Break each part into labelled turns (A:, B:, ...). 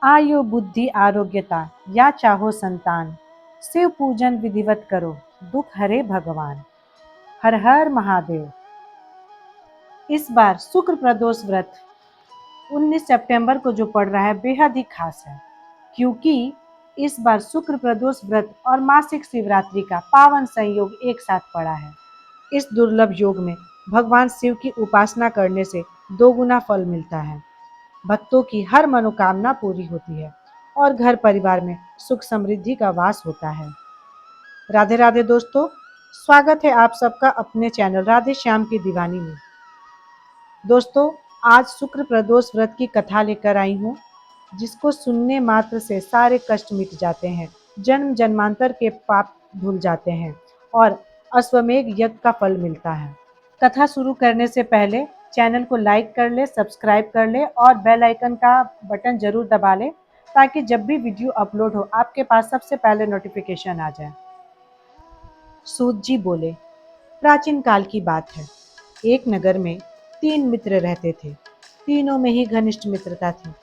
A: आयु बुद्धि आरोग्यता या चाहो संतान, शिव पूजन विधिवत करो, दुख हरे भगवान। हर हर महादेव। इस बार शुक्र प्रदोष व्रत 19 सितंबर को जो पड़ रहा है बेहद ही खास है, क्योंकि इस बार शुक्र प्रदोष व्रत और मासिक शिवरात्रि का पावन संयोग एक साथ पड़ा है। इस दुर्लभ योग में भगवान शिव की उपासना करने से दोगुना फल मिलता है। भक्तों की हर मनोकामना पूरी होती है और घर परिवार में सुख समृद्धि का वास होता है। राधे राधे दोस्तों, स्वागत है आप सबका अपने चैनल राधे श्याम की दीवानी में। दोस्तों, आज शुक्र प्रदोष व्रत की कथा लेकर आई हूँ, जिसको सुनने मात्र से सारे कष्ट मिट जाते हैं, जन्म जन्मांतर के पाप धुल जाते हैं और अश्वमेध यज्ञ का फल मिलता है। कथा शुरू करने से पहले चैनल को लाइक कर ले, सब्सक्राइब कर ले और बेल आइकन का बटन जरूर दबा ले, ताकि जब भी वीडियो अपलोड हो आपके पास सबसे पहले नोटिफिकेशन आ जाए। सूत जी बोले, प्राचीन काल की बात है। एक नगर में 3 मित्र रहते थे। तीनों में ही घनिष्ठ मित्रता थी।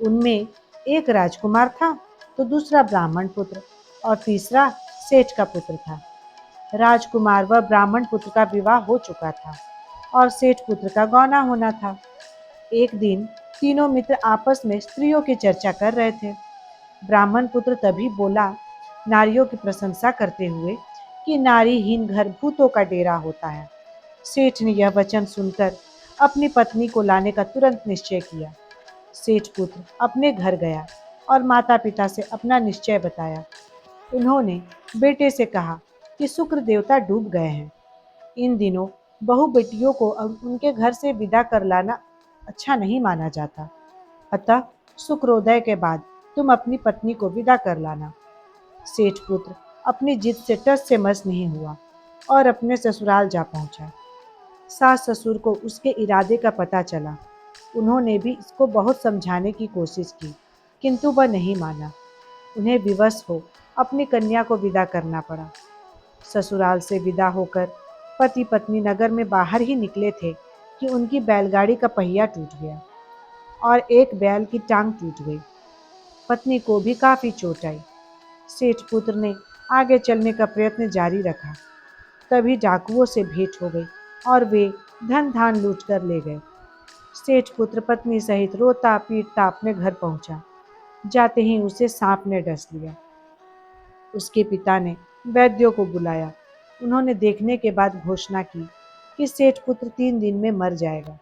A: उनमें एक राजकुमार था, तो दूसरा ब्राह्मण पुत्र और तीसरा सेठ का पुत्र था। राजकुमार व ब्राह्मण पुत्र का विवाह हो चुका था और सेठ पुत्र का गौना होना था। एक दिन तीनों मित्र आपस में स्त्रियों की चर्चा कर रहे थे। ब्राह्मण पुत्र तभी बोला, नारियों की प्रशंसा करते हुए, कि नारीहीन घर भूतों का डेरा होता है। सेठ ने यह वचन सुनकर अपनी पत्नी को लाने का तुरंत निश्चय किया। सेठ पुत्र अपने घर गया और माता पिता से अपना निश्चय बताया। उन्होंने बेटे से कहा कि शुक्र देवता डूब गए हैं। इन दिनों बहू बेटियों को उनके घर से विदा कर लाना अच्छा नहीं माना जाता, अतः शुक्रोदय के बाद तुम अपनी पत्नी को विदा कर लाना। सेठ पुत्र अपनी जिद से टस से मस नहीं हुआ और अपने ससुराल जा पहुंचा। सास ससुर को उसके इरादे का पता चला। उन्होंने भी इसको बहुत समझाने की कोशिश की, किंतु वह नहीं माना। उन्हें विवश हो अपनी कन्या को विदा करना पड़ा। ससुराल से विदा होकर पति पत्नी नगर में बाहर ही निकले थे कि उनकी बैलगाड़ी का पहिया टूट गया और एक बैल की टांग टूट गई। पत्नी को भी काफी चोट आई। सेठ पुत्र ने आगे चलने का प्रयत्न जारी रखा। तभी डाकुओं से भेंट हो गई और वे धन धान लूट कर ले गए। सेठ पुत्र पत्नी सहित रोता पीटता अपने घर पहुंचा। जाते ही उसे सांप ने डस लिया। उसके पिता ने वैद्यों को बुलाया। उन्होंने देखने के बाद घोषणा की कि सेठ पुत्र 3 दिन में मर जाएगा।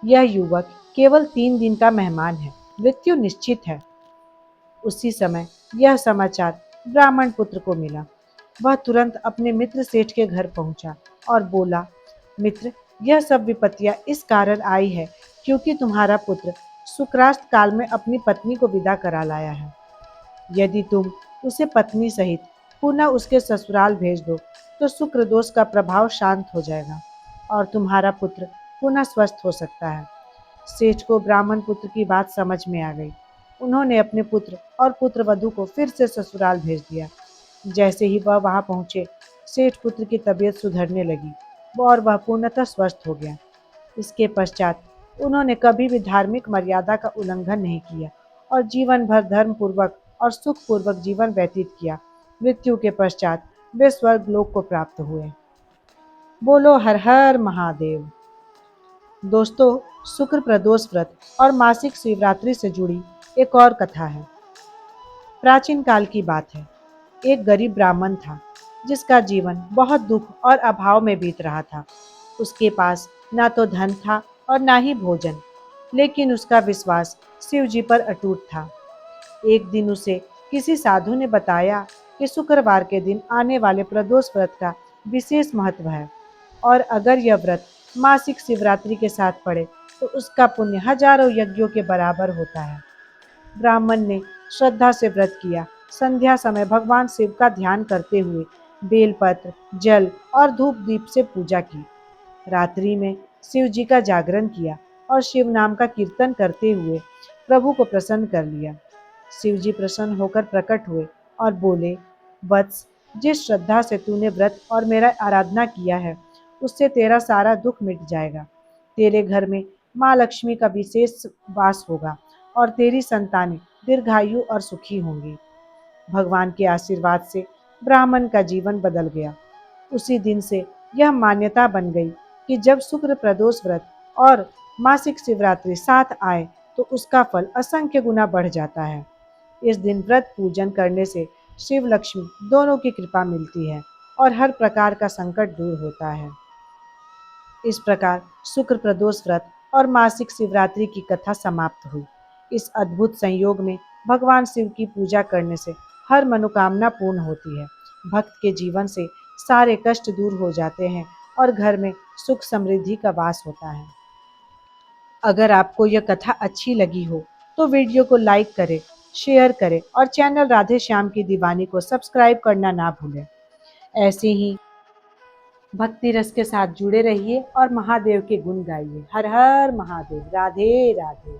A: यह युवक केवल 3 दिन का मेहमान है, मृत्यु निश्चित है। उसी समय यह समाचार ब्राह्मण पुत्र को मिला। वह तुरंत अपने मित्र सेठ के घर पहुंचा और बोला, मित्र, यह सब विपत्तियां इस कारण आई है क्योंकि तुम्हारा पुत्र शुक्रास्त काल में अपनी पत्नी को विदा करा लाया है। यदि तुम उसे पत्नी सहित पुनः उसके ससुराल भेज दो तो शुक्र दोष का प्रभाव शांत हो जाएगा और तुम्हारा पुत्र पुनः स्वस्थ हो सकता है। सेठ को ब्राह्मण पुत्र की बात समझ में आ गई। उन्होंने अपने पुत्र और पुत्रवधू को फिर से ससुराल भेज दिया। जैसे ही वह वहां पहुंचे, सेठ पुत्र की तबीयत सुधरने लगी और वह पूर्णतः स्वस्थ हो गया। इसके पश्चात उन्होंने कभी भी धार्मिक मर्यादा का उल्लंघन नहीं किया और जीवन भर धर्म पूर्वक और सुख पूर्वक जीवन व्यतीत किया। मृत्यु के पश्चात वे स्वर्ग लोक को प्राप्त हुए। बोलो हर हर महादेव। दोस्तों, शुक्र प्रदोष व्रत और मासिक शिवरात्रि से जुड़ी एक और कथा है। प्राचीन काल की बात है। एक गरीब ब्राह्मण था, जिसका जीवन बहुत दुख और अभाव में बीत रहा था। उसके पास ना तो धन था और ना ही भोजन, लेकिन उसका विश्वास शिव जी पर अटूट था। एक दिन उसे किसी साधु ने बताया कि शुक्रवार के दिन आने वाले प्रदोष व्रत का विशेष महत्व है और अगर यह व्रत मासिक शिवरात्रि के साथ पड़े तो उसका पुण्य हजारों यज्ञों के बराबर होता है। ब्राह्मण ने श्रद्धा से व्रत किया। संध्या समय भगवान शिव का ध्यान करते हुए बेलपत्र, जल और धूप दीप से पूजा की। रात्रि में शिव जी का जागरण किया और शिव नाम का कीर्तन करते हुए प्रभु को प्रसन्न कर लिया। शिव जी प्रसन्न होकर प्रकट हुए और बोले, वत्स, जिस श्रद्धा से तूने व्रत और मेरा आराधना किया है, उससे तेरा सारा दुख मिट जाएगा। तेरे घर में माँ लक्ष्मी का विशेष वास होगा और तेरी संतानें दीर्घायु और सुखी होंगी। भगवान के आशीर्वाद से ब्राह्मण का जीवन बदल गया। उसी दिन से यह मान्यता बन गई कि जब शुक्र प्रदोष व्रत और मासिक शिवरात्रि साथ आए तो उसका फल असंख्य गुना बढ़ जाता है। इस दिन व्रत पूजन करने से शिव लक्ष्मी दोनों की कृपा मिलती है और हर प्रकार का संकट दूर होता है। इस प्रकार शुक्र प्रदोष व्रत और मासिक शिवरात्रि की कथा समाप्त हुई। इस अद्भुत संयोग में भगवान शिव की पूजा करने से हर मनोकामना पूर्ण होती है। भक्त के जीवन से सारे कष्ट दूर हो जाते हैं और घर में सुख समृद्धि का वास होता है। अगर आपको यह कथा अच्छी लगी हो तो वीडियो को लाइक करें, शेयर करें और चैनल राधे श्याम की दीवानी को सब्सक्राइब करना ना भूलें। ऐसे ही भक्ति रस के साथ जुड़े रहिए और महादेव के गुण गाइए। हर हर महादेव। राधे राधे।